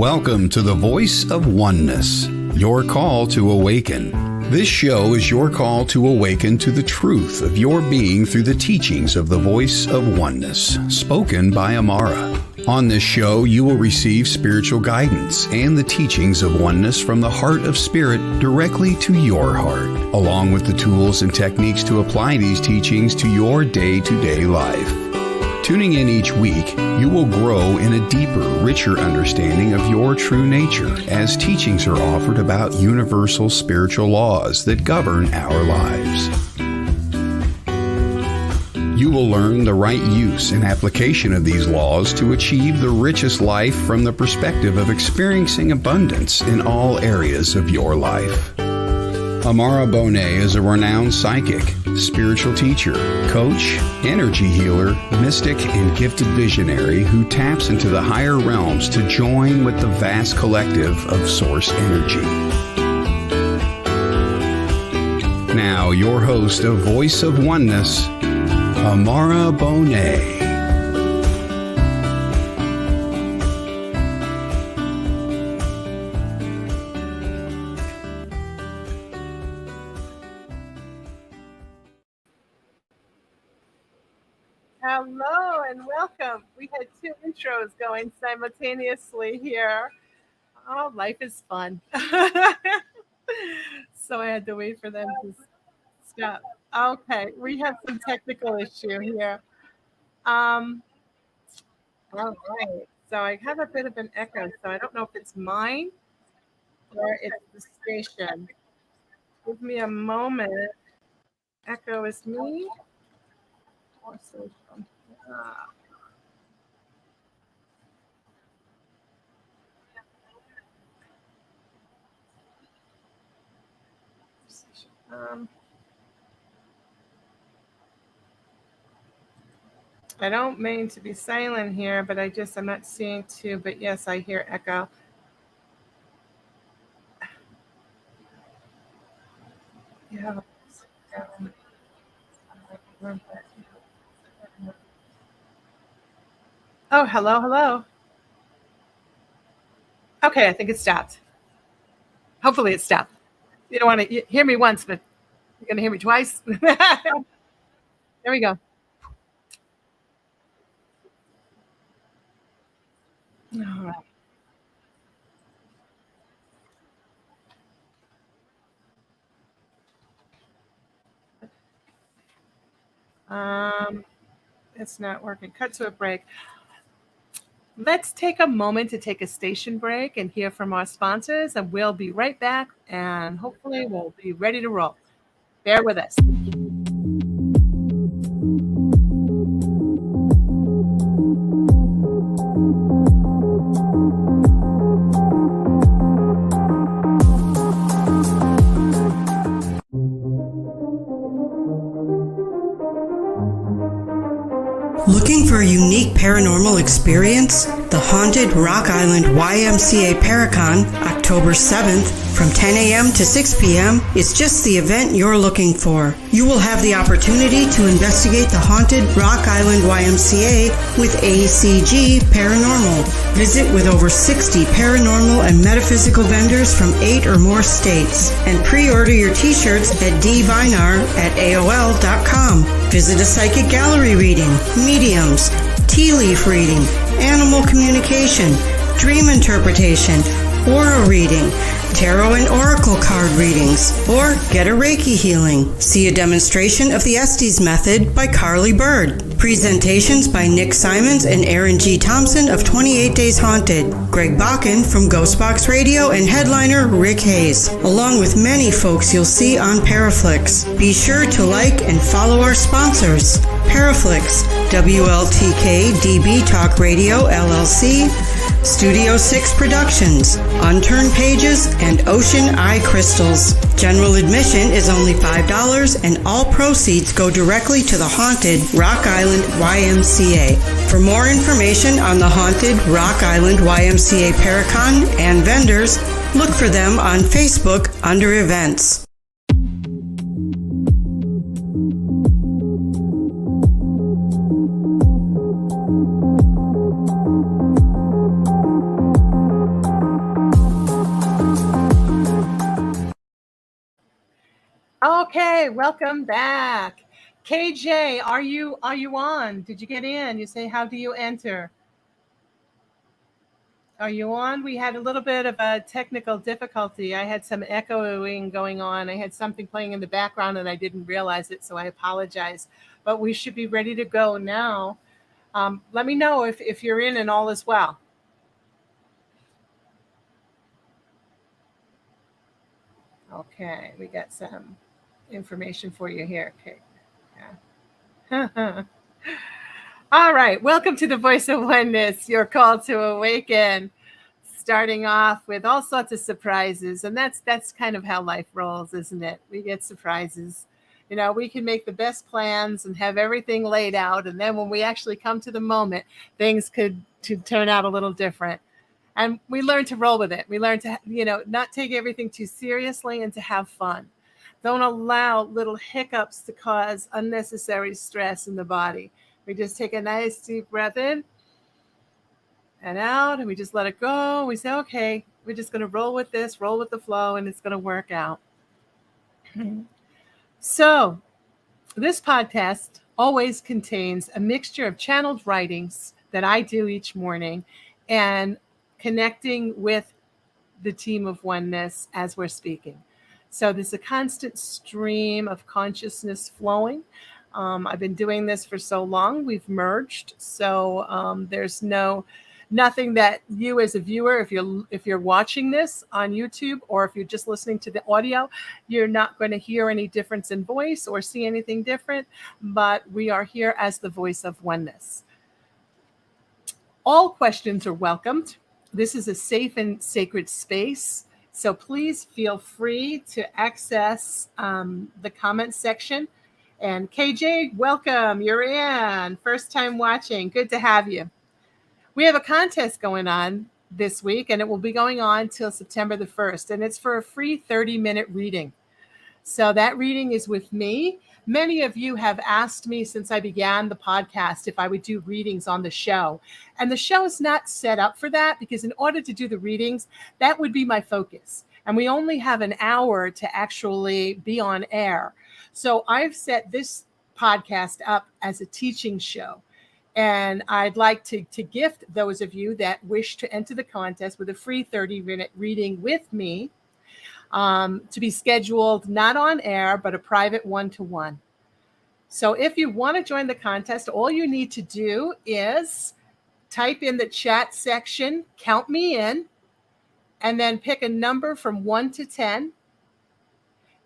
Welcome to the Voice of Oneness, your call to awaken. This show is your call to awaken to the truth of your being through the teachings of the Voice of Oneness, spoken by Aumara. On this show, you will receive spiritual guidance and the teachings of oneness from the heart of spirit directly to your heart, along with the tools and techniques to apply these teachings to your day-to-day life. Tuning in each week, you will grow in a deeper, richer understanding of your true nature as teachings are offered about universal spiritual laws that govern our lives. You will learn the right use and application of these laws to achieve the richest life from the perspective of experiencing abundance in all areas of your life. Aumara is a renowned psychic, spiritual teacher, coach, energy healer, mystic, and gifted visionary who taps into the higher realms to join with the vast collective of source energy. Now, your host of Voice of Oneness, Aumara. Hello and welcome. We had two intros going simultaneously here. Oh, life is fun. So I had to wait for them to stop. Okay, we have some technical issue here. All right. So I have a bit of an echo, so I don't know if it's mine or it's the station. Give me a moment. Echo is me. Or social. I don't mean to be silent here, but I'm not seeing two, but yes, I hear echo. Yeah. Oh, hello. Okay, I think it stopped. Hopefully it stopped. You don't want to hear me once, but you're going to hear me twice. There we go. All right. It's not working. Cut to a break. Let's take a moment to take a station break and hear from our sponsors, and we'll be right back, and hopefully we'll be ready to roll. Bear with us. Looking for a unique paranormal experience? The Haunted Rock Island YMCA Paracon, October 7th, from 10 a.m. to 6 p.m. is just the event you're looking for. You will have the opportunity to investigate the Haunted Rock Island YMCA with ACG Paranormal. Visit with over 60 paranormal and metaphysical vendors from 8 or more states. And pre-order your t-shirts at dvinar@aol.com. Visit a psychic gallery reading, mediums, tea leaf reading, animal communication, dream interpretation, aura reading, tarot and oracle card readings, or get a Reiki healing. See a demonstration of the Estes method by Carly Bird. Presentations by Nick Simons and Aaron G. Thompson of 28 Days Haunted, Greg Bakken from Ghostbox Radio, and headliner Rick Hayes, along with many folks you'll see on Paraflix. Be sure to like and follow our sponsors: Paraflix, WLTK-DB Talk Radio LLC, Studio 6 Productions, Unturned Pages, and Ocean Eye Crystals. General admission is only $5, and all proceeds go directly to the Haunted Rock Island YMCA. For more information on the Haunted Rock Island YMCA Paracon and vendors, look for them on Facebook under Events. Okay, welcome back. KJ, are you on? Did you get in? You say, how do you enter? Are you on? We had a little bit of a technical difficulty. I had some echoing going on. I had something playing in the background and I didn't realize it, so I apologize. But we should be ready to go now. Let me know if you're in and all is well. Okay, we got some information for you here. Okay. Yeah. All right, welcome to the Voice of Oneness, your call to awaken. Starting off with all sorts of surprises, and that's kind of how life rolls, isn't it? We get surprises. You know, we can make the best plans and have everything laid out, and then when we actually come to the moment, things could turn out a little different. And we learn to roll with it. We learn to, not take everything too seriously and to have fun. Don't allow little hiccups to cause unnecessary stress in the body. We just take a nice deep breath in and out, and we just let it go. We say, okay, we're just going to roll with this, roll with the flow, and it's going to work out. So this podcast always contains a mixture of channeled writings that I do each morning and connecting with the team of oneness as we're speaking. So there's a constant stream of consciousness flowing. I've been doing this for so long. We've merged. So there's nothing that you as a viewer, if you're watching this on YouTube or if you're just listening to the audio, you're not going to hear any difference in voice or see anything different. But we are here as the voice of oneness. All questions are welcomed. This is a safe and sacred space. So please feel free to access the comment section. And KJ, welcome. You're in. First time watching. Good to have you. We have a contest going on this week, and it will be going on till September the 1st. And it's for a free 30-minute reading. So that reading is with me. Many of you have asked me since I began the podcast if I would do readings on the show. And the show is not set up for that because in order to do the readings, that would be my focus. And we only have an hour to actually be on air. So I've set this podcast up as a teaching show. And I'd like to gift those of you that wish to enter the contest with a free 30-minute reading with me. To be scheduled not on air, but a private one-to-one. So if you want to join the contest, all you need to do is type in the chat section, count me in, and then pick a number from 1 to 10.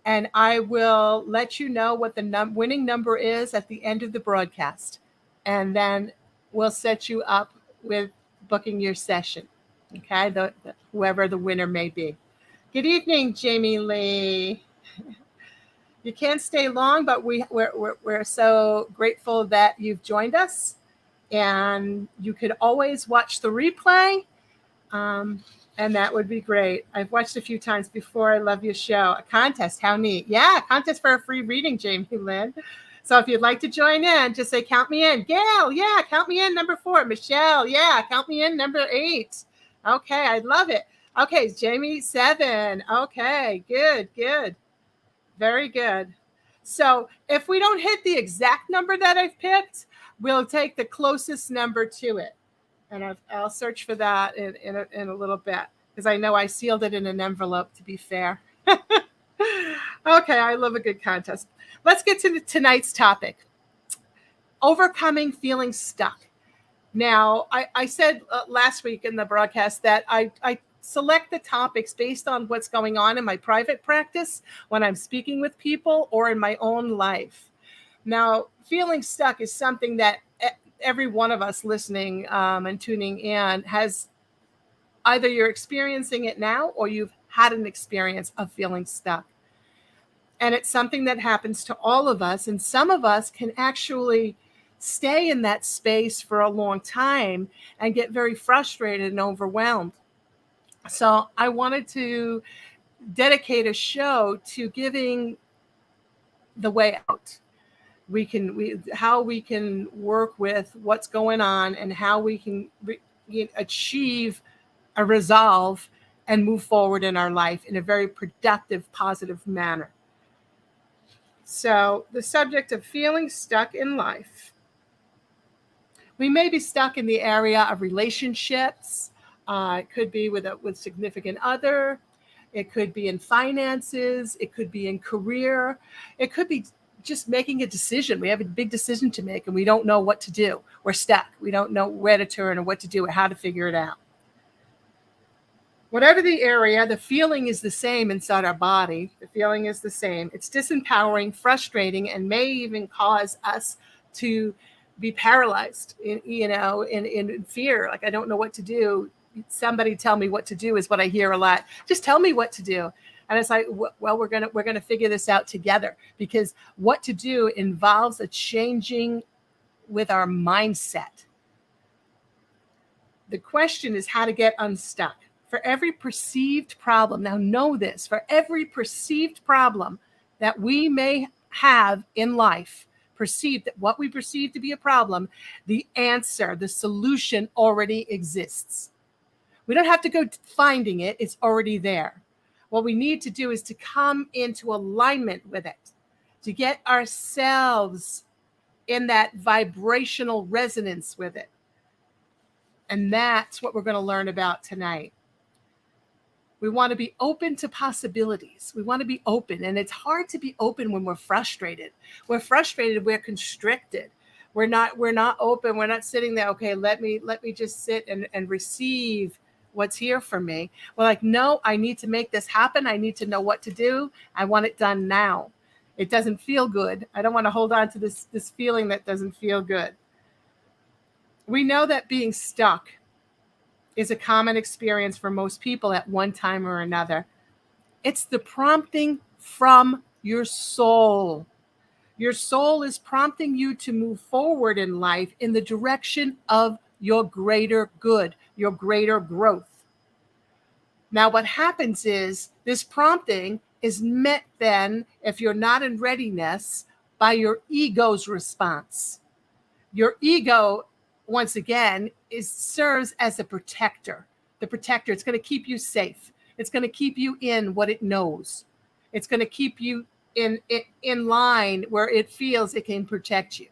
And I will let you know what the winning number is at the end of the broadcast. And then we'll set you up with booking your session. Okay, whoever the winner may be. Good evening, Jamie Lee. You can't stay long, but we're so grateful that you've joined us. And you could always watch the replay, and that would be great. I've watched a few times before. I love your show. A contest, how neat. Yeah, a contest for a free reading, Jamie Lynn. So if you'd like to join in, just say, count me in. Gail, yeah, count me in, number 4. Michelle, yeah, count me in, number 8. Okay, I love it. Okay, Jamie, 7. Okay, good. Very good. So if we don't hit the exact number that I've picked, we'll take the closest number to it. And I'll search for that in a little bit because I know I sealed it in an envelope, to be fair. Okay, I love a good contest. Let's get to tonight's topic. Overcoming feeling stuck. Now, I said last week in the broadcast that I select the topics based on what's going on in my private practice when I'm speaking with people or in my own life. Now, feeling stuck is something that every one of us listening and tuning in has either you're experiencing it now or you've had an experience of feeling stuck. And it's something that happens to all of us. And some of us can actually stay in that space for a long time and get very frustrated and overwhelmed. So I wanted to dedicate a show to giving the way out. How we can work with what's going on and how we can achieve a resolve and move forward in our life in a very productive, positive manner. So the subject of feeling stuck in life. We may be stuck in the area of relationships. It could be with significant other. It could be in finances. It could be in career. It could be just making a decision. We have a big decision to make and we don't know what to do. We're stuck. We don't know where to turn or what to do or how to figure it out. Whatever the area, the feeling is the same inside our body. The feeling is the same. It's disempowering, frustrating, and may even cause us to be paralyzed in fear. Like, I don't know what to do. Somebody tell me what to do is what I hear a lot. Just tell me what to do. And it's like, well, we're gonna figure this out together, because what to do involves a changing with our mindset. The question is how to get unstuck. For every perceived problem, now know this, for every perceived problem that we may have in life, perceived that what we perceive to be a problem, the answer, the solution already exists. We don't have to go finding it. It's already there. What we need to do is to come into alignment with it, to get ourselves in that vibrational resonance with it. And that's what we're going to learn about tonight. We want to be open to possibilities. We want to be open. And it's hard to be open when we're frustrated. We're frustrated, we're constricted. We're not open. We're not sitting there, okay, let me just sit and receive what's here for me. We're like, no, I need to make this happen. I need to know what to do. I want it done now. It doesn't feel good. I don't want to hold on to this feeling that doesn't feel good. We know that being stuck is a common experience for most people at one time or another. It's the prompting from your soul. Your soul is prompting you to move forward in life in the direction of your greater good, your greater growth. Now, what happens is this prompting is met then, if you're not in readiness, by your ego's response. Your ego, once again, serves as a protector. The protector, it's going to keep you safe. It's going to keep you in what it knows. It's going to keep you in line where it feels it can protect you.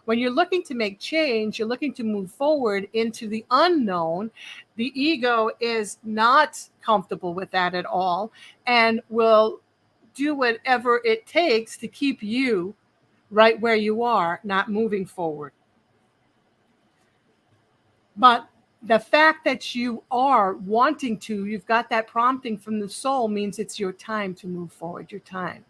When you're looking to make change, you're looking to move forward into the unknown, the ego is not comfortable with that at all and will do whatever it takes to keep you right where you are, not moving forward. But the fact that you are wanting to, you've got that prompting from the soul, means it's your time to move forward, your time.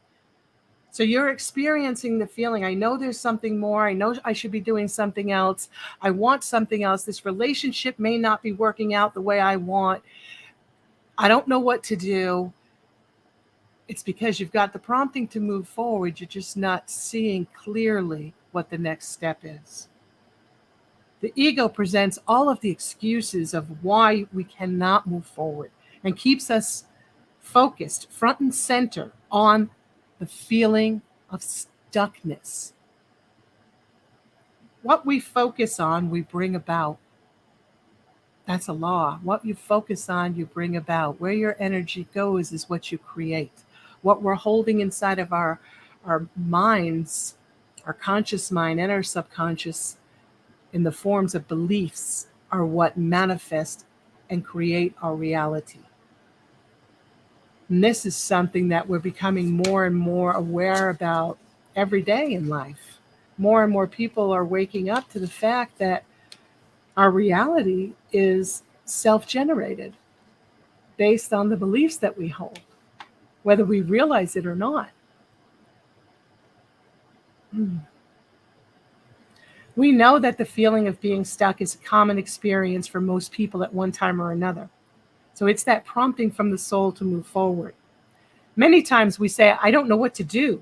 So you're experiencing the feeling, I know there's something more. I know I should be doing something else. I want something else. This relationship may not be working out the way I want. I don't know what to do. It's because you've got the prompting to move forward. You're just not seeing clearly what the next step is. The ego presents all of the excuses of why we cannot move forward and keeps us focused front and center on the feeling of stuckness. What we focus on, we bring about. That's a law. What you focus on, you bring about. Where your energy goes is what you create. What we're holding inside of our minds, our conscious mind and our subconscious, in the forms of beliefs, are what manifest and create our reality. And this is something that we're becoming more and more aware about every day in life. More and more people are waking up to the fact that our reality is self-generated based on the beliefs that we hold, whether we realize it or not. We know that the feeling of being stuck is a common experience for most people at one time or another. So it's that prompting from the soul to move forward. Many times we say, I don't know what to do.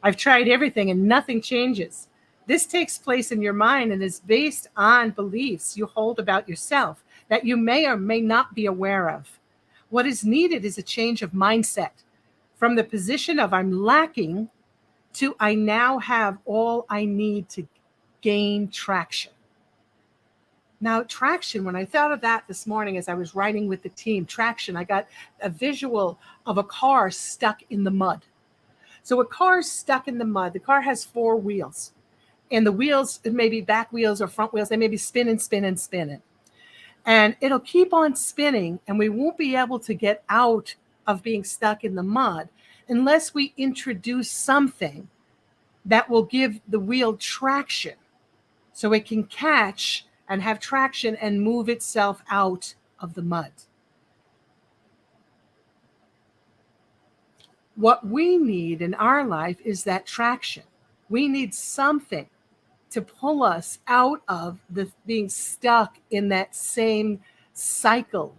I've tried everything and nothing changes. This takes place in your mind and is based on beliefs you hold about yourself that you may or may not be aware of. What is needed is a change of mindset from the position of I'm lacking to I now have all I need to gain traction. Now, traction, when I thought of that this morning as I was writing with the team, traction, I got a visual of a car stuck in the mud. So a car is stuck in the mud. The car has 4 wheels, and the wheels, maybe back wheels or front wheels, they may be spinning. And it'll keep on spinning, and we won't be able to get out of being stuck in the mud unless we introduce something that will give the wheel traction so it can catch and have traction and move itself out of the mud. What we need in our life is that traction. We need something to pull us out of the being stuck in that same cycle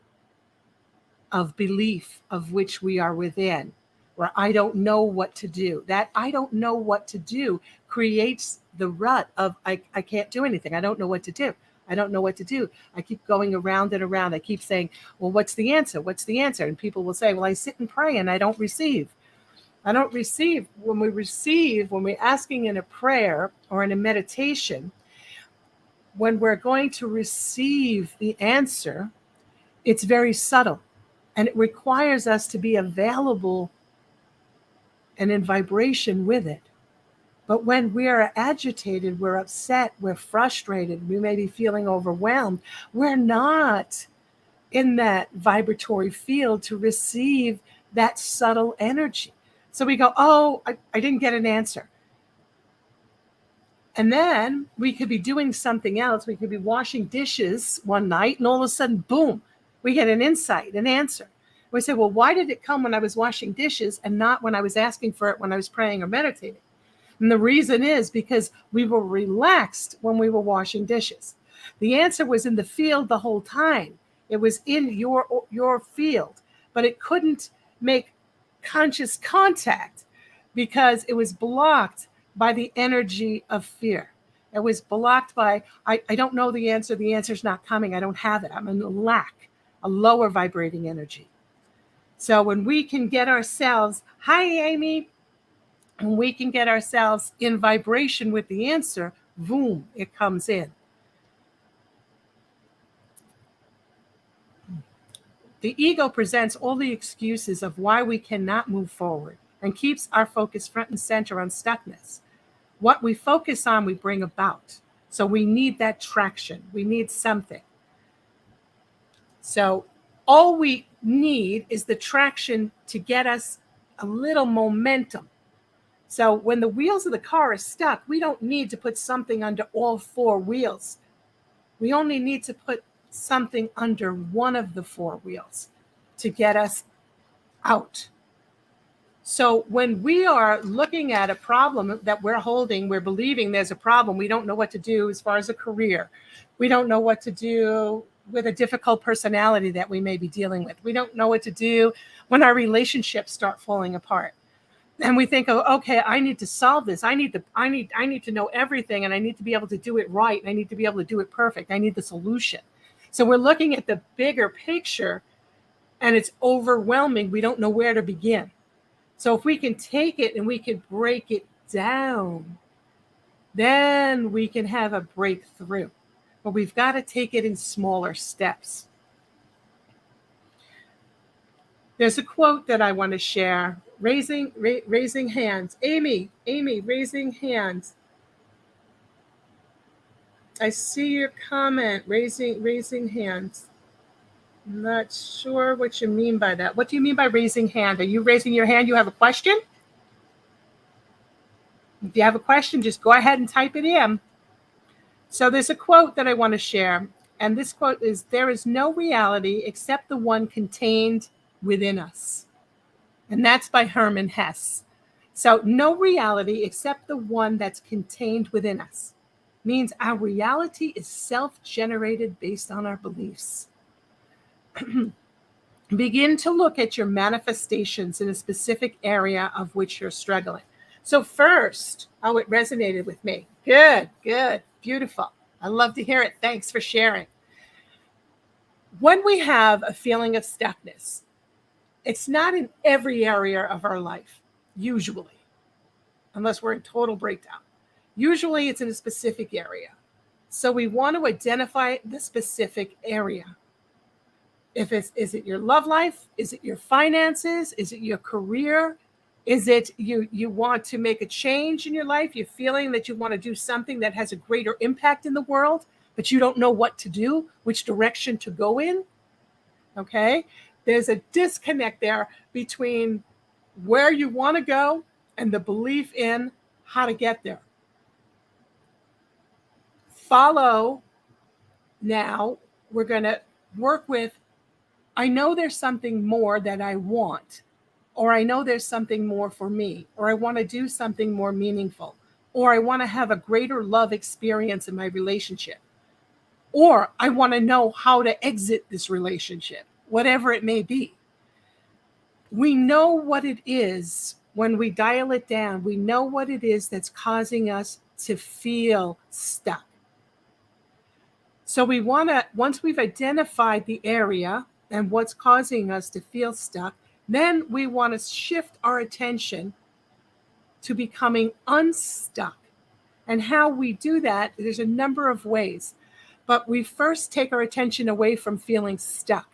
of belief of which we are within, where I don't know what to do. That I don't know what to do creates the rut of I can't do anything. I don't know what to do. I don't know what to do. I keep going around and around. I keep saying, well, what's the answer? What's the answer? And people will say, well, I sit and pray and I don't receive. I don't receive. When we're asking in a prayer or in a meditation, when we're going to receive the answer, it's very subtle, and it requires us to be available and in vibration with it. But when we are agitated, we're upset, we're frustrated, we may be feeling overwhelmed, we're not in that vibratory field to receive that subtle energy. So we go, oh, I didn't get an answer. And then we could be doing something else. We could be washing dishes one night, and all of a sudden, boom, we get an insight, an answer. We say, well, why did it come when I was washing dishes and not when I was asking for it when I was praying or meditating? And the reason is because we were relaxed when we were washing dishes. The answer was in the field the whole time. It was in your field, but it couldn't make conscious contact because it was blocked by the energy of fear. It was blocked by, I don't know the answer. The answer's not coming. I don't have it. I'm in lack, a lower vibrating energy. So when we can get ourselves, hi, Amy, when we can get ourselves in vibration with the answer, boom, it comes in. The ego presents all the excuses of why we cannot move forward and keeps our focus front and center on stuckness. What we focus on, we bring about. So we need that traction. We need something. So all we need is the traction to get us a little momentum. So when the wheels of the car are stuck, we don't need to put something under all 4 wheels. We only need to put something under one of the 4 wheels to get us out. So when we are looking at a problem that we're holding, we're believing there's a problem, we don't know what to do as far as a career. We don't know what to do with a difficult personality that we may be dealing with. We don't know what to do when our relationships start falling apart. And we think, oh, okay, I need to solve this. I need to know everything, and I need to be able to do it right. And I need to be able to do it perfect. I need the solution. So we're looking at the bigger picture, and it's overwhelming. We don't know where to begin. So if we can take it and we can break it down, then we can have a breakthrough. But we've got to take it in smaller steps. There's a quote that I want to share. Raising hands. Amy, raising hands. I see your comment, raising hands. I'm not sure what you mean by that. What do you mean by raising hand? Are you raising your hand? You have a question? If you have a question, just go ahead and type it in. So there's a quote that I want to share. And this quote is, there is no reality except the one contained within us. And that's by Hermann Hesse. So no reality except the one that's contained within us. Means our reality is self-generated based on our beliefs. Begin to look at your manifestations in a specific area of which you're struggling. So first, oh, it resonated with me. Good, beautiful. I love to hear it. Thanks for sharing. When we have a feeling of stuckness, it's not in every area of our life, usually, unless we're in total breakdown. Usually it's in a specific area. So we want to identify the specific area. Is it your love life? Is it your finances? Is it your career? Is it you want to make a change in your life? You're feeling that you want to do something that has a greater impact in the world, but you don't know what to do, which direction to go in? Okay? There's a disconnect there between where you want to go and the belief in how to get there. Follow. Now we're going to work with, I know there's something more that I want, or I know there's something more for me, or I want to do something more meaningful, or I want to have a greater love experience in my relationship, or I want to know how to exit this relationship, whatever it may be. We know what it is when we dial it down. We know what it is that's causing us to feel stuck. So we want to, once we've identified the area and what's causing us to feel stuck, then we want to shift our attention to becoming unstuck. And how we do that, there's a number of ways. But we first take our attention away from feeling stuck.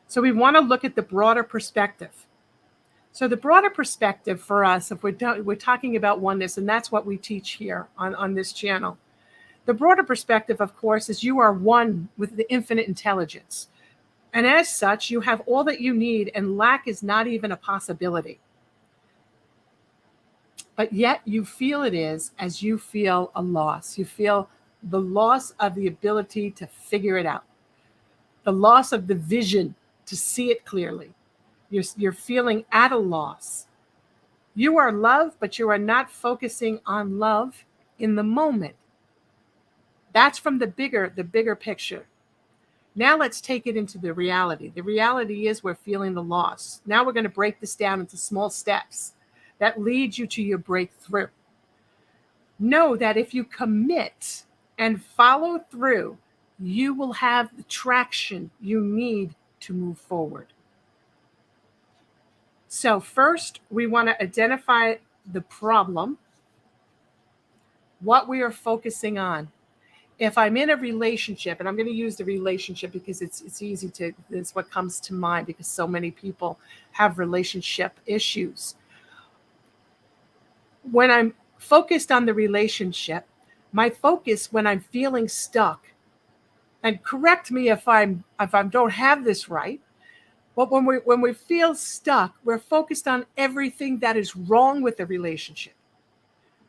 So we want to look at the broader perspective. So the broader perspective for us, if we're talking about oneness, and that's what we teach here on this channel. The broader perspective, of course, is you are one with the infinite intelligence. And as such, you have all that you need, and lack is not even a possibility. But yet you feel it is, as you feel a loss. You feel the loss of the ability to figure it out, the loss of the vision to see it clearly. You're feeling at a loss. You are love, but you are not focusing on love in the moment. That's from the bigger picture. Now let's take it into the reality. The reality is we're feeling the loss. Now we're going to break this down into small steps that lead you to your breakthrough. Know that if you commit and follow through, you will have the traction you need to move forward. So first, we want to identify the problem, what we are focusing on. If I'm in a relationship, and I'm going to use the relationship because it's easy to, it's what comes to mind because so many people have relationship issues. When I'm focused on the relationship, my focus when I'm feeling stuck, and correct me if I don't have this right, but when we feel stuck, we're focused on everything that is wrong with the relationship.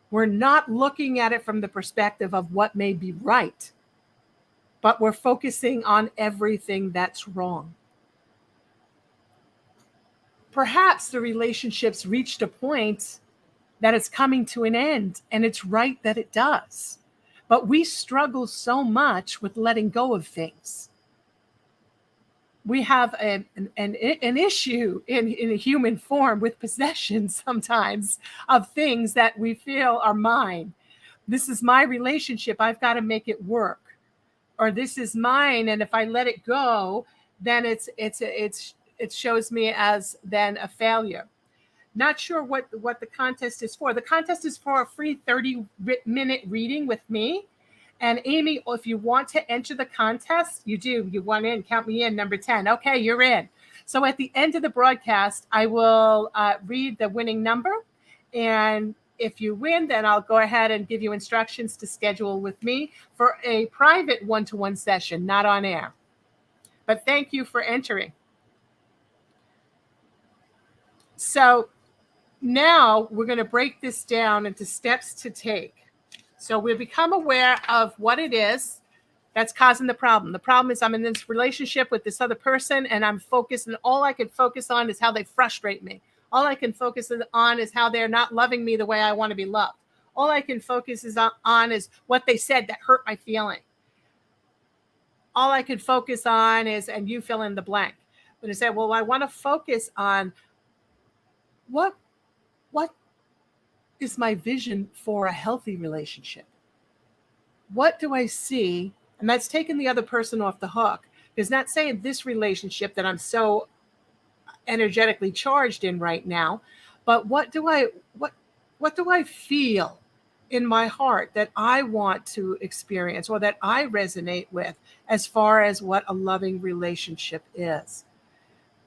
We're not looking at it from the perspective of what may be right, but we're focusing on everything that's wrong. Perhaps the relationship's reached a point that it's coming to an end, and it's right that it does. But we struggle so much with letting go of things. We have an issue in a human form with possession sometimes of things that we feel are mine. This is my relationship. I've got to make it work. Or this is mine, and if I let it go, then it shows me as then a failure. Not sure what the contest is for. The contest is for a free 30-minute reading with me. And Amy, if you want to enter the contest, you do. You want in, count me in, number 10. Okay, you're in. So at the end of the broadcast, I will read the winning number. And if you win, then I'll go ahead and give you instructions to schedule with me for a private one-to-one session, not on air. But thank you for entering. So now we're going to break this down into steps to take. So we'll become aware of what it is that's causing the problem. The problem is I'm in this relationship with this other person, and I'm focused, and all I can focus on is how they frustrate me. All I can focus on is how they're not loving me the way I want to be loved. All I can focus on is what they said that hurt my feeling. All I can focus on is, and you fill in the blank. But I say, well, I want to focus on what is my vision for a healthy relationship? What do I see? And that's taking the other person off the hook. It's not saying this relationship that I'm so energetically charged in right now, but what do I feel in my heart that I want to experience or that I resonate with as far as what a loving relationship is?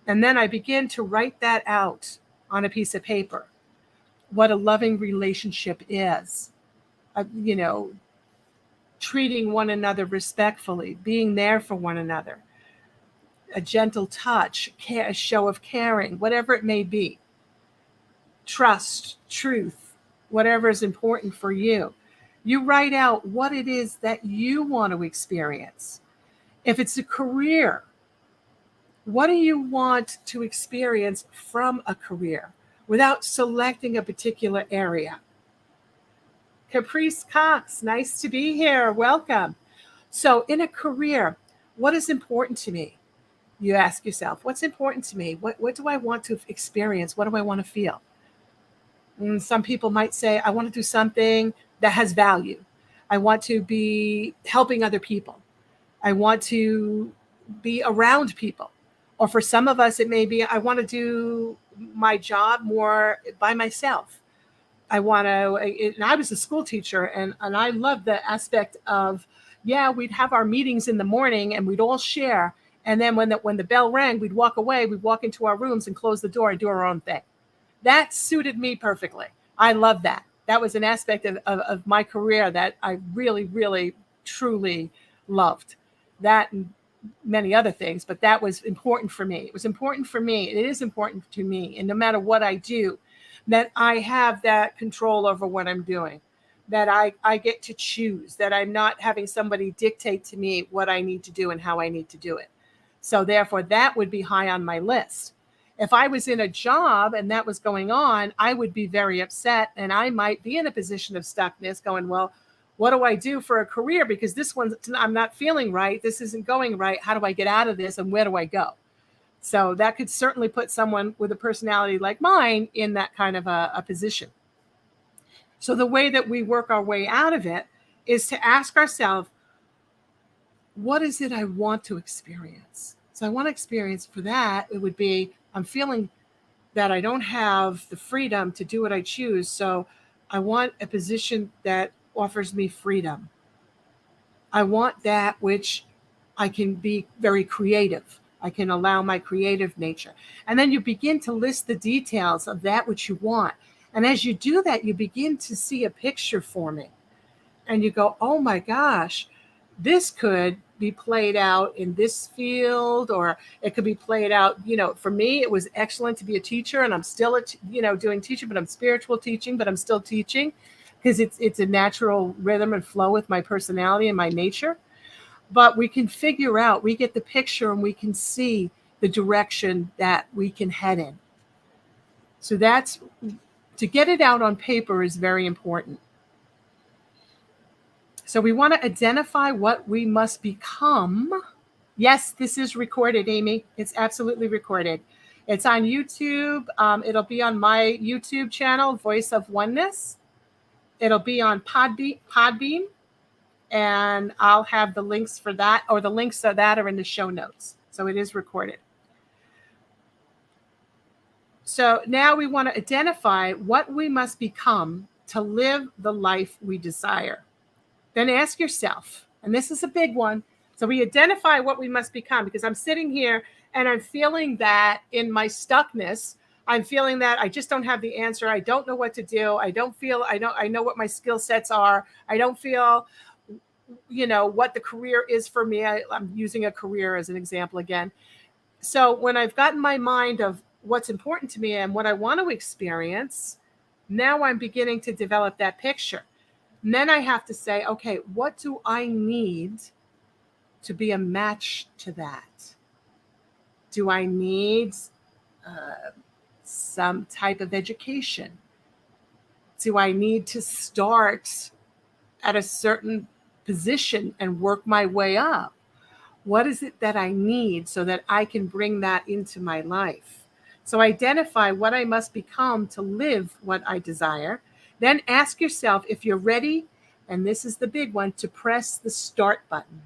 And then I begin to write that out on a piece of paper, what a loving relationship is, treating one another respectfully, being there for one another, a gentle touch, a show of caring, whatever it may be, trust, truth, whatever is important for you. You write out what it is that you want to experience. If it's a career, what do you want to experience from a career without selecting a particular area? Caprice Cox, nice to be here. Welcome. So in a career, what is important to me? You ask yourself, what's important to me? What do I want to experience? What do I want to feel? And some people might say, I want to do something that has value. I want to be helping other people. I want to be around people. Or for some of us, it may be, I want to do my job more by myself. And I was a school teacher, and I loved the aspect of, we'd have our meetings in the morning and we'd all share. And then when the bell rang, we'd walk away, we'd walk into our rooms and close the door and do our own thing. That suited me perfectly. I love that. That was an aspect of my career that I really, really, truly loved. That and many other things, but that was important for me. It was important for me. It is important to me. And no matter what I do, that I have that control over what I'm doing, that I get to choose, that I'm not having somebody dictate to me what I need to do and how I need to do it. So therefore, that would be high on my list. If I was in a job and that was going on, I would be very upset, and I might be in a position of stuckness going, well, what do I do for a career? Because this one, I'm not feeling right. This isn't going right. How do I get out of this, and where do I go? So that could certainly put someone with a personality like mine in that kind of a position. So the way that we work our way out of it is to ask ourselves, what is it I want to experience? So I want to experience, for that, it would be, I'm feeling that I don't have the freedom to do what I choose. So I want a position that offers me freedom. I want that which I can be very creative. I can allow my creative nature. And then you begin to list the details of that which you want. And as you do that, you begin to see a picture forming. And you go, oh my gosh, this could be played out in this field, or it could be played out, for me, it was excellent to be a teacher, and I'm still, doing teaching, but I'm spiritual teaching, but I'm still teaching because it's a natural rhythm and flow with my personality and my nature. But we can figure out, we get the picture, and we can see the direction that we can head in. So to get it out on paper is very important. So we want to identify what we must become. Yes, this is recorded, Amy. It's absolutely recorded. It's on YouTube. It'll be on my YouTube channel, Voice of Oneness. It'll be on Podbean. And I'll have the links for that, or the links to that are in the show notes. So it is recorded. So now we want to identify what we must become to live the life we desire. Then ask yourself, and this is a big one. So we identify what we must become, because I'm sitting here and I'm feeling that in my stuckness, I'm feeling that I just don't have the answer. I don't know what to do. I know what my skill sets are. I don't feel, what the career is for me. I'm using a career as an example again. So when I've gotten my mind of what's important to me and what I want to experience, now I'm beginning to develop that picture. And then I have to say, okay, what do I need to be a match to that? Do I need some type of education? Do I need to start at a certain position and work my way up? What is it that I need so that I can bring that into my life? So identify what I must become to live what I desire. Then ask yourself if you're ready, and this is the big one, to press the start button.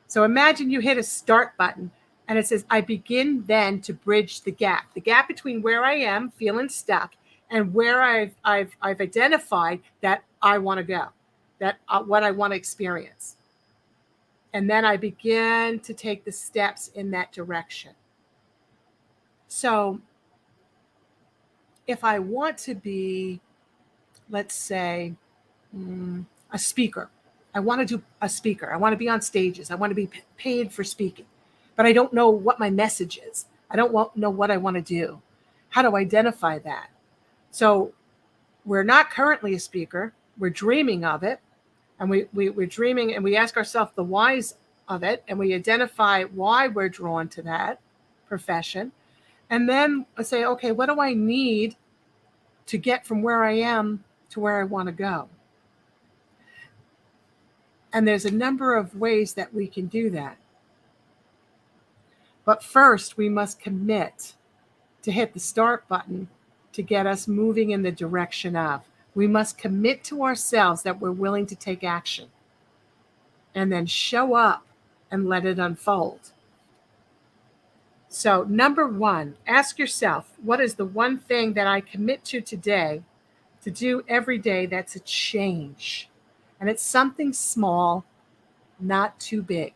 So imagine you hit a start button and it says, I begin then to bridge the gap between where I am feeling stuck and where I've identified that I want to go, what I want to experience. And then I begin to take the steps in that direction. So if I want to be, let's say, a speaker, I want to do a speaker. I want to be on stages. I want to be paid for speaking, but I don't know what my message is. I don't know what I want to do. How to identify that? So we're not currently a speaker. We're dreaming of it. And we're dreaming, and we ask ourselves the whys of it, and we identify why we're drawn to that profession. And then I say, okay, what do I need to get from where I am to where I want to go? And there's a number of ways that we can do that. But first, we must commit to hit the start button to get us moving in the direction of. We must commit to ourselves that we're willing to take action and then show up and let it unfold. So, number one, ask yourself, what is the one thing that I commit to today to do every day that's a change? And it's something small, not too big.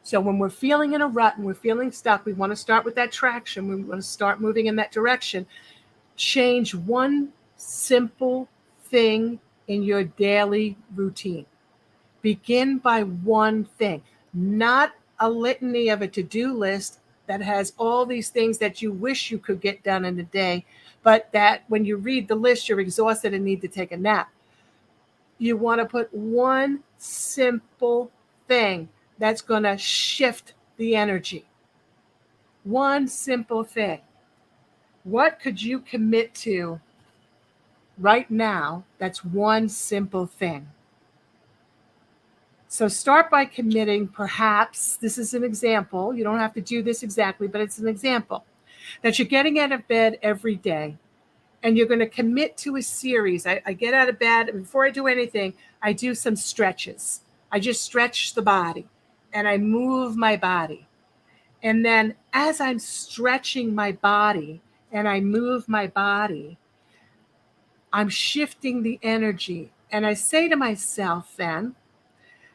So when we're feeling in a rut and we're feeling stuck, we want to start with that traction. We want to start moving in that direction. Change one simple thing in your daily routine. Begin by one thing, not a litany of a to-do list that has all these things that you wish you could get done in a day, but that when you read the list, you're exhausted and need to take a nap. You want to put one simple thing that's going to shift the energy. One simple thing. What could you commit to right now that's one simple thing? So start by committing, perhaps, this is an example, you don't have to do this exactly, but it's an example, that you're getting out of bed every day and you're going to commit to a series. I get out of bed, and before I do anything, I do some stretches. I just stretch the body and I move my body. And then as I'm stretching my body and I move my body, I'm shifting the energy. And I say to myself then,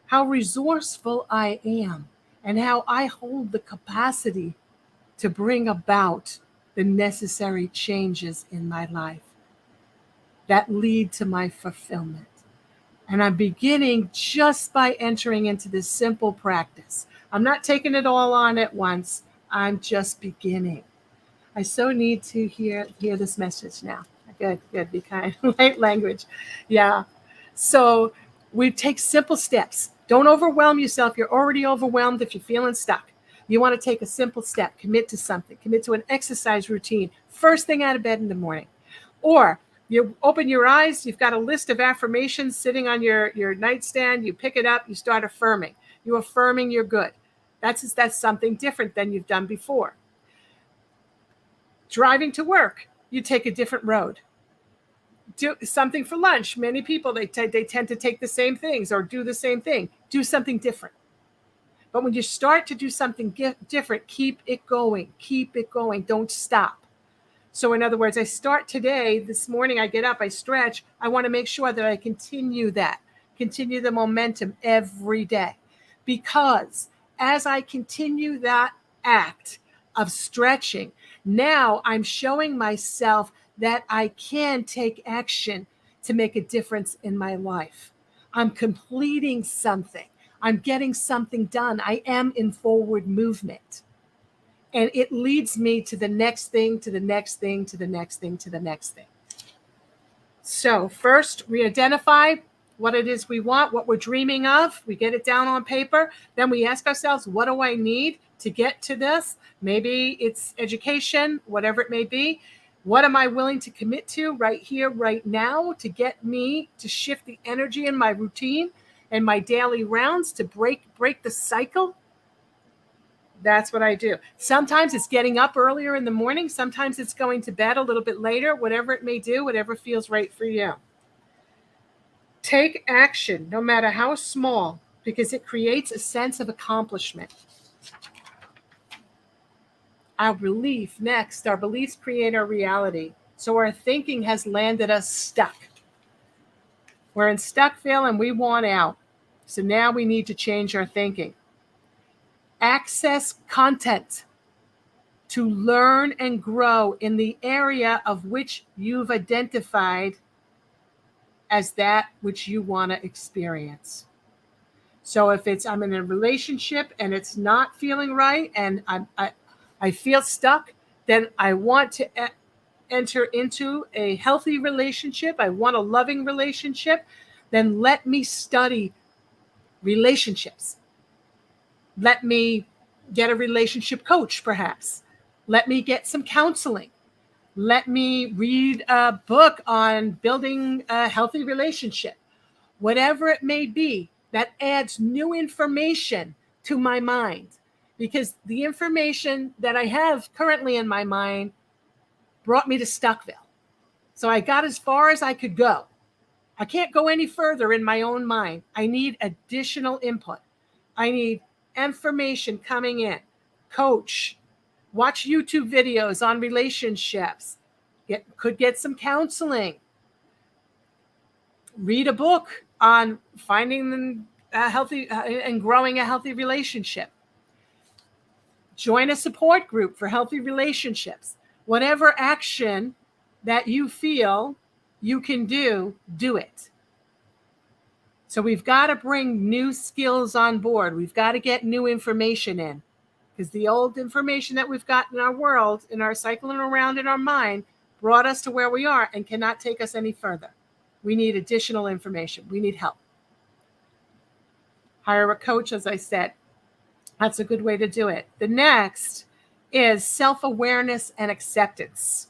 how resourceful I am and how I hold the capacity to bring about the necessary changes in my life that lead to my fulfillment. And I'm beginning just by entering into this simple practice. I'm not taking it all on at once. I'm just beginning. I so need to hear this message now. Good, be kind. Light language. Yeah. So we take simple steps. Don't overwhelm yourself. You're already overwhelmed if you're feeling stuck. You want to take a simple step. Commit to something. Commit to an exercise routine. First thing out of bed in the morning. Or you open your eyes. You've got a list of affirmations sitting on your nightstand. You pick it up. You start affirming. You're affirming you're good. That's something different than you've done before. Driving to work. You take a different road. Do something for lunch. Many people, they tend to take the same things or do the same thing. Do something different. But when you start to do something different, keep it going. Keep it going. Don't stop. So in other words, I start today, this morning, I get up, I stretch. I want to make sure that I continue the momentum every day. Because as I continue that act of stretching, now I'm showing myself that I can take action to make a difference in my life. I'm completing something. I'm getting something done. I am in forward movement. And it leads me to the next thing, to the next thing, to the next thing, to the next thing. So first, we identify what it is we want, what we're dreaming of. We get it down on paper. Then we ask ourselves, what do I need to get to this? Maybe it's education, whatever it may be. What am I willing to commit to right here, right now, to get me to shift the energy in my routine and my daily rounds to break the cycle? That's what I do. Sometimes it's getting up earlier in the morning. Sometimes it's going to bed a little bit later, whatever it may do, whatever feels right for you. Take action, no matter how small, because it creates a sense of accomplishment. Our beliefs create our reality. So our thinking has landed us stuck. We're in stuck feeling, we want out. So now we need to change our thinking. Access content to learn and grow in the area of which you've identified as that which you want to experience. So if it's I'm in a relationship and it's not feeling right and I feel stuck, then I want to enter into a healthy relationship. I want a loving relationship. Then let me study relationships. Let me get a relationship coach, perhaps. Let me get some counseling. Let me read a book on building a healthy relationship. Whatever it may be, that adds new information to my mind, because the information that I have currently in my mind brought me to Stuckville. So I got as far as I could go. I can't go any further in my own mind. I need additional input. I need information coming in. Coach, watch YouTube videos on relationships. Could get some counseling. Read a book on finding a healthy and growing a healthy relationship. Join a support group for healthy relationships. Whatever action that you feel you can do it. So we've got to bring new skills on board. We've got to get new information in, because the old information that we've got in our world, in our cycling around in our mind, brought us to where we are and cannot take us any further. We need additional information. We need help. Hire a coach, as I said. That's a good way to do it. The next is self-awareness and acceptance.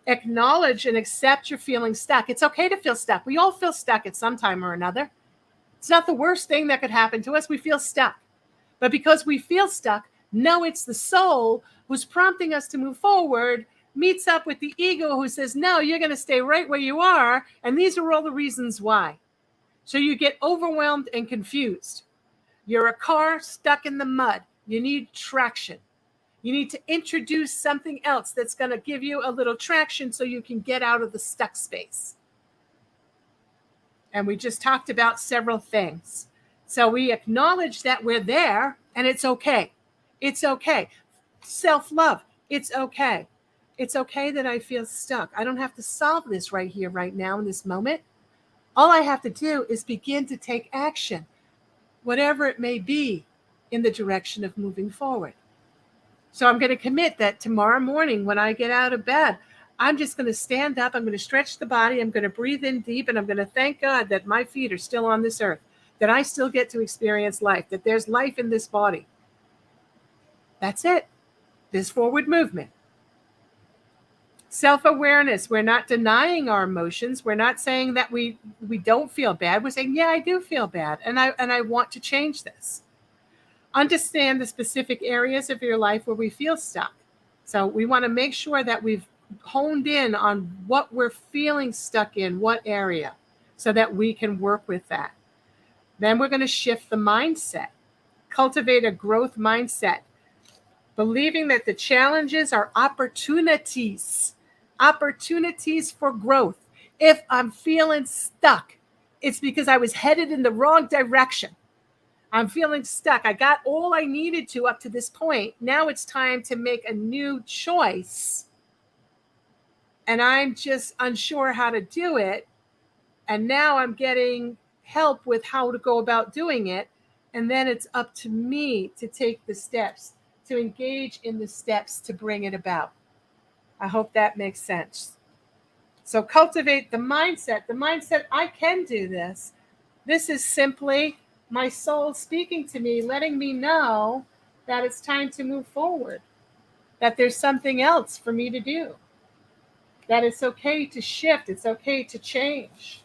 Acknowledge and accept you're feeling stuck. It's okay to feel stuck. We all feel stuck at some time or another. It's not the worst thing that could happen to us. We feel stuck. But because we feel stuck, no, it's the soul who's prompting us to move forward, meets up with the ego who says, no, you're going to stay right where you are. And these are all the reasons why. So you get overwhelmed and confused. You're a car stuck in the mud. You need traction. You need to introduce something else that's going to give you a little traction so you can get out of the stuck space. And we just talked about several things. So we acknowledge that we're there and it's okay. It's okay. Self-love. It's okay. It's okay that I feel stuck. I don't have to solve this right here, right now, in this moment. All I have to do is begin to take action, whatever it may be, in the direction of moving forward. So I'm going to commit that tomorrow morning when I get out of bed, I'm just going to stand up. I'm going to stretch the body. I'm going to breathe in deep. And I'm going to thank God that my feet are still on this earth, that I still get to experience life, that there's life in this body. That's it. This forward movement. Self-awareness. We're not denying our emotions. We're not saying that we don't feel bad. We're saying, yeah, I do feel bad. And I want to change this. Understand the specific areas of your life where we feel stuck. So we want to make sure that we've honed in on what we're feeling stuck in, what area, so that we can work with that. Then we're going to shift the mindset, cultivate a growth mindset, believing that the challenges are opportunities for growth. If I'm feeling stuck, it's because I was headed in the wrong direction. I'm feeling stuck. I got all I needed to up to this point. Now it's time to make a new choice. And I'm just unsure how to do it. And now I'm getting help with how to go about doing it. And then it's up to me to take the steps, to engage in the steps to bring it about. I hope that makes sense. So cultivate the mindset. The mindset, I can do this. This is simply my soul speaking to me, letting me know that it's time to move forward, that there's something else for me to do, that it's okay to shift, it's okay to change.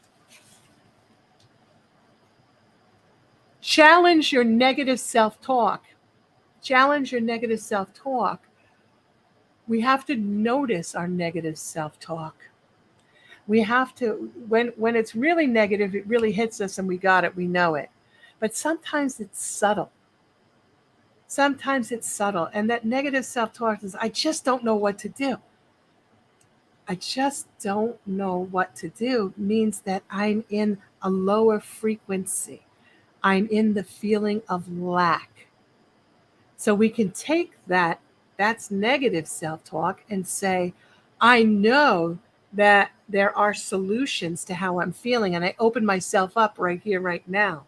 Challenge your negative self-talk. Challenge your negative self-talk. We have to notice our negative self-talk. We have to, when it's really negative, it really hits us and we got it, we know it. But sometimes it's subtle. Sometimes it's subtle. And that negative self-talk is, I just don't know what to do. I just don't know what to do means that I'm in a lower frequency. I'm in the feeling of lack. So we can take that that's negative self-talk, and say, I know that there are solutions to how I'm feeling, and I open myself up right here, right now.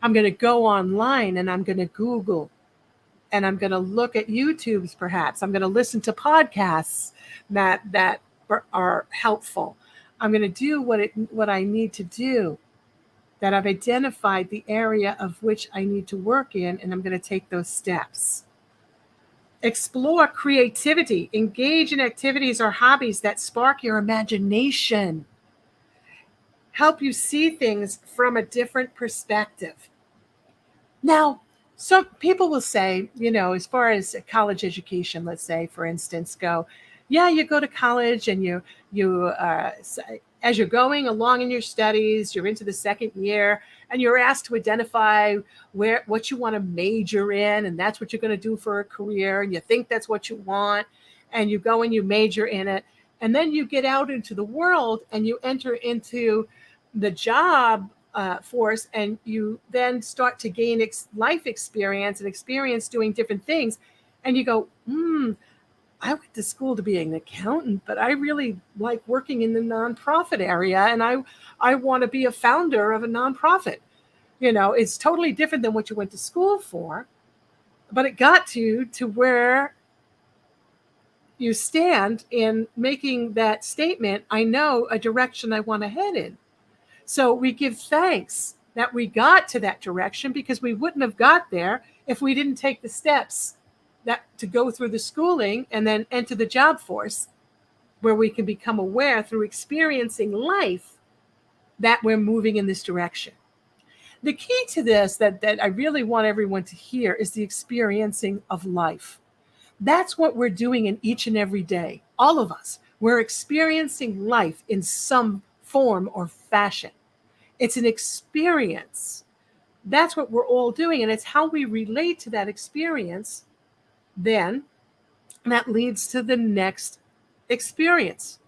I'm going to go online and I'm going to Google, and I'm going to look at YouTubes, perhaps. I'm going to listen to podcasts that are helpful. I'm going to do what I need to do, that I've identified the area of which I need to work in, and I'm going to take those steps. Explore creativity. Engage in activities or hobbies that spark your imagination. Help you see things from a different perspective. Now, some people will say, as far as college education, let's say, for instance, you go to college and you as you're going along in your studies, you're into the second year, and you're asked to identify what you want to major in, and that's what you're going to do for a career, and you think that's what you want, and you go and you major in it, and then you get out into the world and you enter into the job force, and you then start to gain life experience and experience doing different things, and you go, I went to school to be an accountant, but I really like working in the nonprofit area, and I want to be a founder of a nonprofit. It's totally different than what you went to school for, but it got you to where you stand in making that statement, I know a direction I want to head in. So we give thanks that we got to that direction, because we wouldn't have got there if we didn't take the steps to go through the schooling and then enter the job force, where we can become aware through experiencing life that we're moving in this direction. The key to this that I really want everyone to hear is the experiencing of life. That's what we're doing in each and every day. All of us, we're experiencing life in some form or fashion. It's an experience. That's what we're all doing. And it's how we relate to that experience then that leads to the next experience.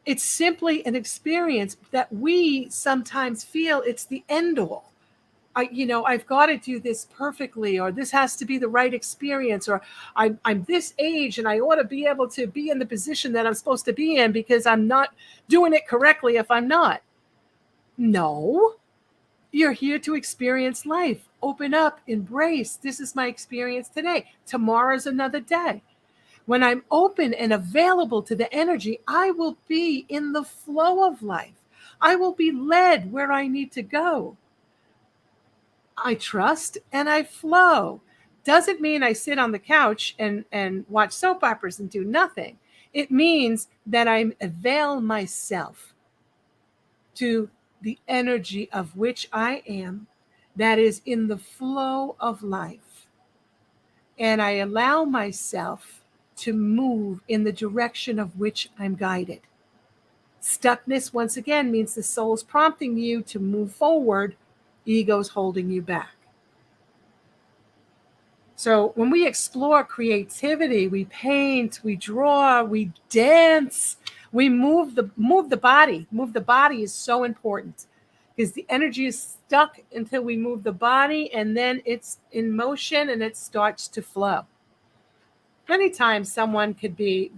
It's simply an experience that we sometimes feel it's the end all. I've got to do this perfectly, or this has to be the right experience, or I'm this age and I ought to be able to be in the position that I'm supposed to be in, because I'm not doing it correctly if I'm not. No, you're here to experience life. Open up, embrace. This is my experience today. Tomorrow's another day. When I'm open and available to the energy, I will be in the flow of life. I will be led where I need to go. I trust and I flow. Doesn't mean I sit on the couch and watch soap operas and do nothing. It means that I avail myself to the energy of which I am, that is in the flow of life. And I allow myself to move in the direction of which I'm guided. Stuckness, once again, means the soul's prompting you to move forward, ego's holding you back. So when we explore creativity, we paint, we draw, we dance, we move the body. Move the body is so important, because the energy is stuck until we move the body, and then it's in motion and it starts to flow. Many times someone could be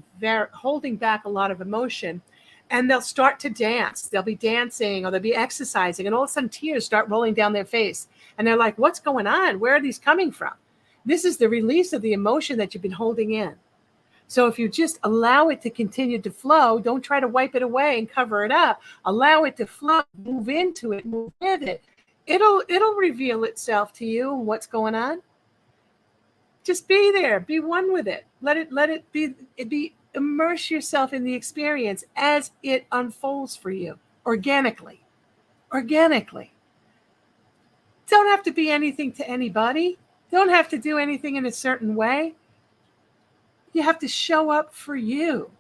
holding back a lot of emotion, and they'll start to dance. They'll be dancing or they'll be exercising, and all of a sudden tears start rolling down their face. And they're like, what's going on? Where are these coming from? This is the release of the emotion that you've been holding in. So if you just allow it to continue to flow, don't try to wipe it away and cover it up. Allow it to flow, move into it, move with it. It'll reveal itself to you and what's going on. Just be there, be one with it. Let it be, immerse yourself in the experience as it unfolds for you organically. Don't have to be anything to anybody. Don't have to do anything in a certain way. You have to show up for you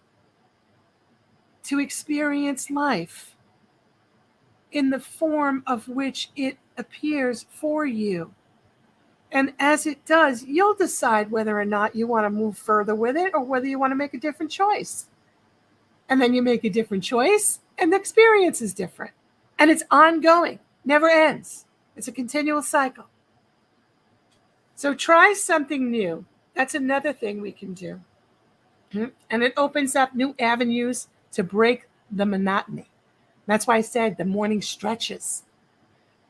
to experience life in the form of which it appears for you. And as it does, you'll decide whether or not you want to move further with it or whether you want to make a different choice. And then you make a different choice and the experience is different. And it's ongoing, never ends. It's a continual cycle. So try something new. That's another thing we can do. And it opens up new avenues to break the monotony. That's why I said the morning stretches.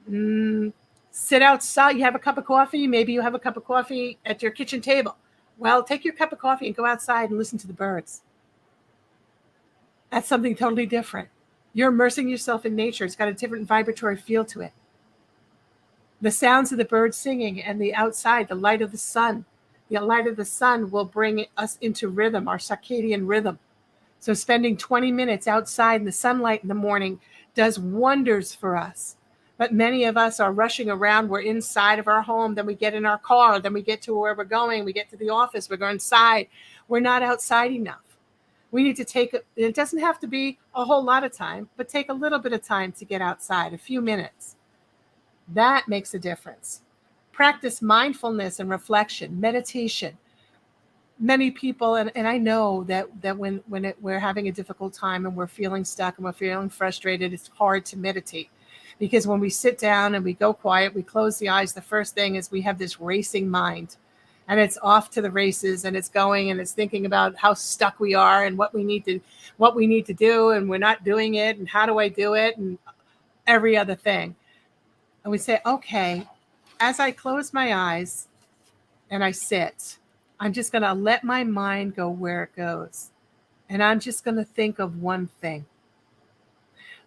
Sit outside. You have a cup of coffee. Maybe you have a cup of coffee at your kitchen table. Well, take your cup of coffee and go outside and listen to the birds. That's something totally different. You're immersing yourself in nature. It's got a different vibratory feel to it. The sounds of the birds singing and the outside, the light of the sun. The light of the sun will bring us into rhythm, our circadian rhythm. So spending 20 minutes outside in the sunlight in the morning does wonders for us. But many of us are rushing around. We're inside of our home. Then we get in our car. Then we get to where we're going. We get to the office. We're going inside. We're not outside enough. We need to take, it doesn't have to be a whole lot of time, but take a little bit of time to get outside, a few minutes. That makes a difference. Practice mindfulness and reflection, meditation. Many people, and I know that when we're having a difficult time and we're feeling stuck and we're feeling frustrated, it's hard to meditate. Because when we sit down and we go quiet, we close the eyes, the first thing is we have this racing mind. And it's off to the races, and it's going and it's thinking about how stuck we are and what we need to do, and we're not doing it, and how do I do it, and every other thing. And we say, okay, as I close my eyes and I sit, I'm just going to let my mind go where it goes. And I'm just going to think of one thing.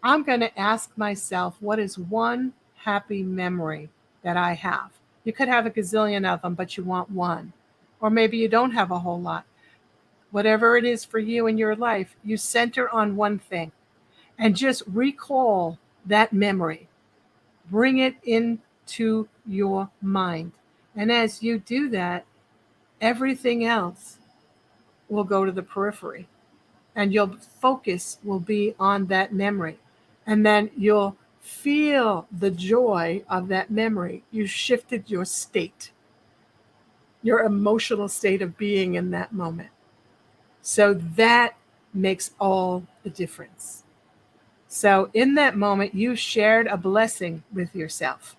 I'm going to ask myself, what is one happy memory that I have? You could have a gazillion of them, but you want one. Or maybe you don't have a whole lot. Whatever it is for you in your life, you center on one thing and just recall that memory. Bring it into your mind. And as you do that, everything else will go to the periphery. And your focus will be on that memory. And then you'll feel the joy of that memory. You shifted your state, your emotional state of being in that moment. So that makes all the difference. So in that moment, you shared a blessing with yourself.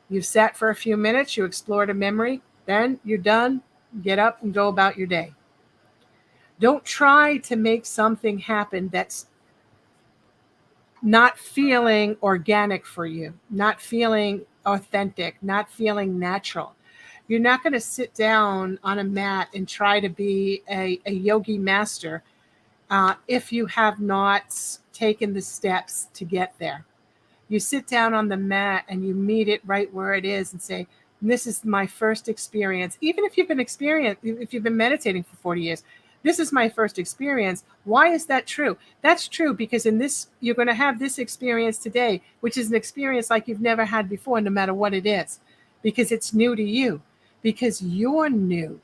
You sat for a few minutes, you explored a memory, then you're done, get up and go about your day. Don't try to make something happen that's not feeling organic for you, not feeling authentic, not feeling natural. You're not going to sit down on a mat and try to be a yogi master if you have not taken the steps to get there. You sit down on the mat and you meet it right where it is and say, this is my first experience. Even if you've been meditating for 40 years, this is my first experience. Why is that true? That's true because in this, you're going to have this experience today, which is an experience like you've never had before, no matter what it is, because it's new to you, because you're new,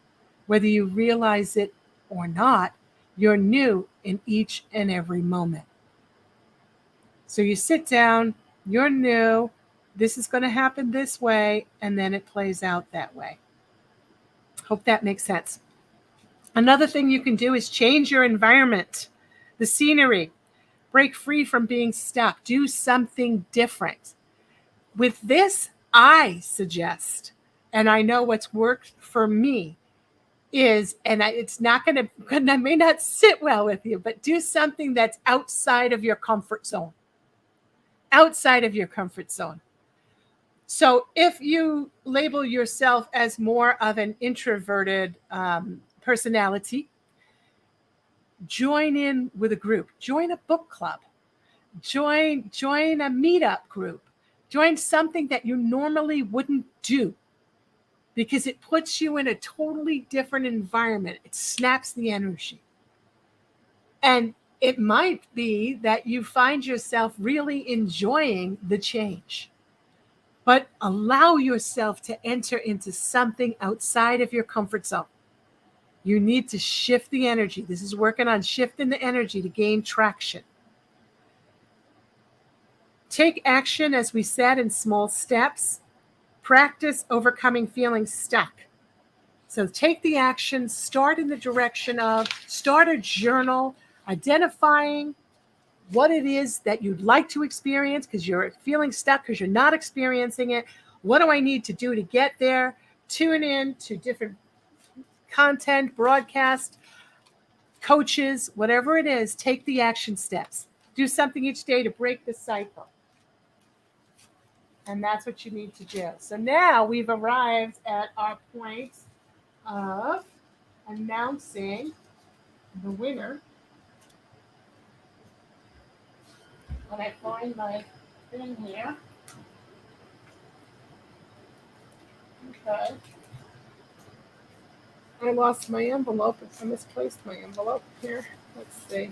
whether you realize it or not, you're new in each and every moment. So you sit down, you're new, this is going to happen this way, and then it plays out that way. Hope that makes sense. Another thing you can do is change your environment, the scenery, break free from being stuck, do something different. With this, I suggest, and I know what's worked for me is, and it's not going to, and I may not sit well with you, but do something that's outside of your comfort zone. Outside of your comfort zone. So if you label yourself as more of an introverted personality, join in with a group, join a book club, join a meetup group, join something that you normally wouldn't do because it puts you in a totally different environment. It snaps the energy. And it might be that you find yourself really enjoying the change, but allow yourself to enter into something outside of your comfort zone. You need to shift the energy. This is working on shifting the energy to gain traction. Take action, as we said, in small steps. Practice overcoming feeling stuck. So take the action, start in the direction of, start a journal, identifying what it is that you'd like to experience because you're feeling stuck, because you're not experiencing it. What do I need to do to get there? Tune in to different content, broadcast, coaches, whatever it is, take the action steps. Do something each day to break the cycle. And that's what you need to do. So now we've arrived at our point of announcing the winner. When I find my thing here. Okay. I lost my envelope. I misplaced my envelope here. Let's see.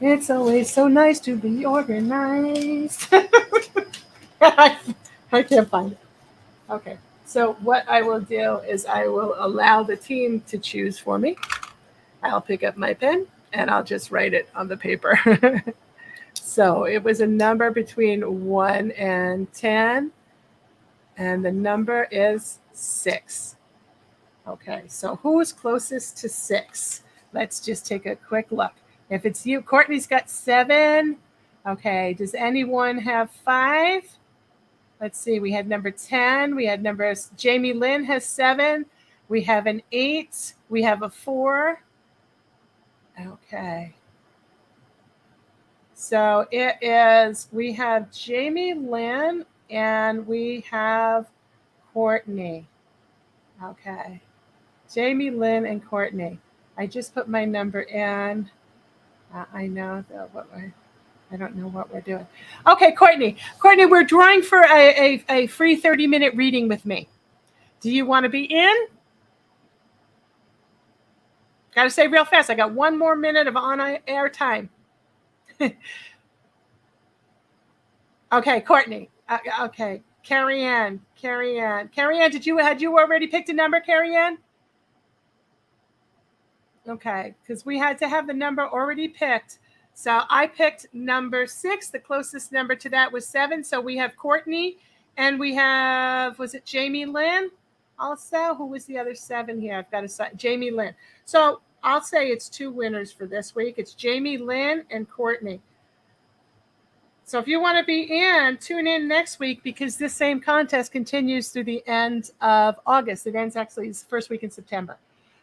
It's always so nice to be organized. I can't find it. Okay. So what I will do is I will allow the team to choose for me. I'll pick up my pen and I'll just write it on the paper. So it was a number between 1 and 10, and the number is 6. Okay, so who's closest to 6? Let's just take a quick look. If it's you, Courtney's got 7. Okay, does anyone have 5? Let's see, we had number 10. We had numbers, Jamie Lynn has 7. We have an 8. We have a 4. Okay. So it is, we have Jamie Lynn and we have Courtney. Okay. Jamie Lynn and Courtney. I just put my number in. I know I don't know what we're doing. Okay, Courtney. Courtney, we're drawing for a free 30-minute reading with me. Do you want to be in? Got to say real fast. I got 1 more minute of on-air time. Okay, Courtney. Okay, Carrie Ann. Had you already picked a number, Carrie Ann? Okay, because we had to have the number already picked. So I picked number 6. The closest number to that was 7. So we have Courtney, and we have, was it Jamie Lynn? Also, who was the other 7 here? I've got to Jamie Lynn. So I'll say it's 2 winners for this week. It's Jamie Lynn and Courtney. So if you want to be in, tune in next week because this same contest continues through the end of August. It ends actually the first week in September.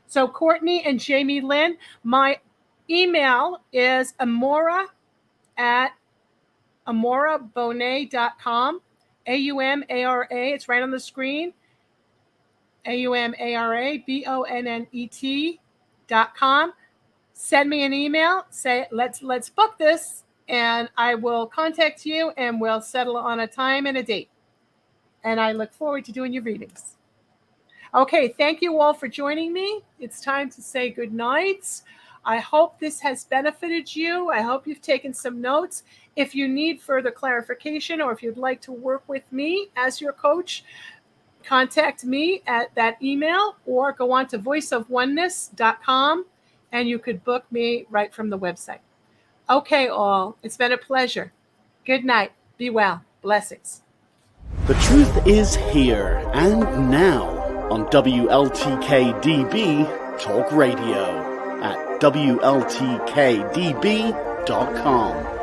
So Courtney and Jamie Lynn, my email is Aumara at aumarabonet.com. AUMARA. It's right on the screen. AUMARA BONNET.com. Send me an email. Say let's book this, and I will contact you, and we'll settle on a time and a date. And I look forward to doing your readings. Okay, thank you all for joining me. It's time to say good night. I hope this has benefited you. I hope you've taken some notes. If you need further clarification or if you'd like to work with me as your coach, contact me at that email or go on to voiceofoneness.com and you could book me right from the website. Okay, all. It's been a pleasure. Good night. Be well. Blessings. The truth is here and now on WLTK-DB Talk Radio at WLTK-DB.com.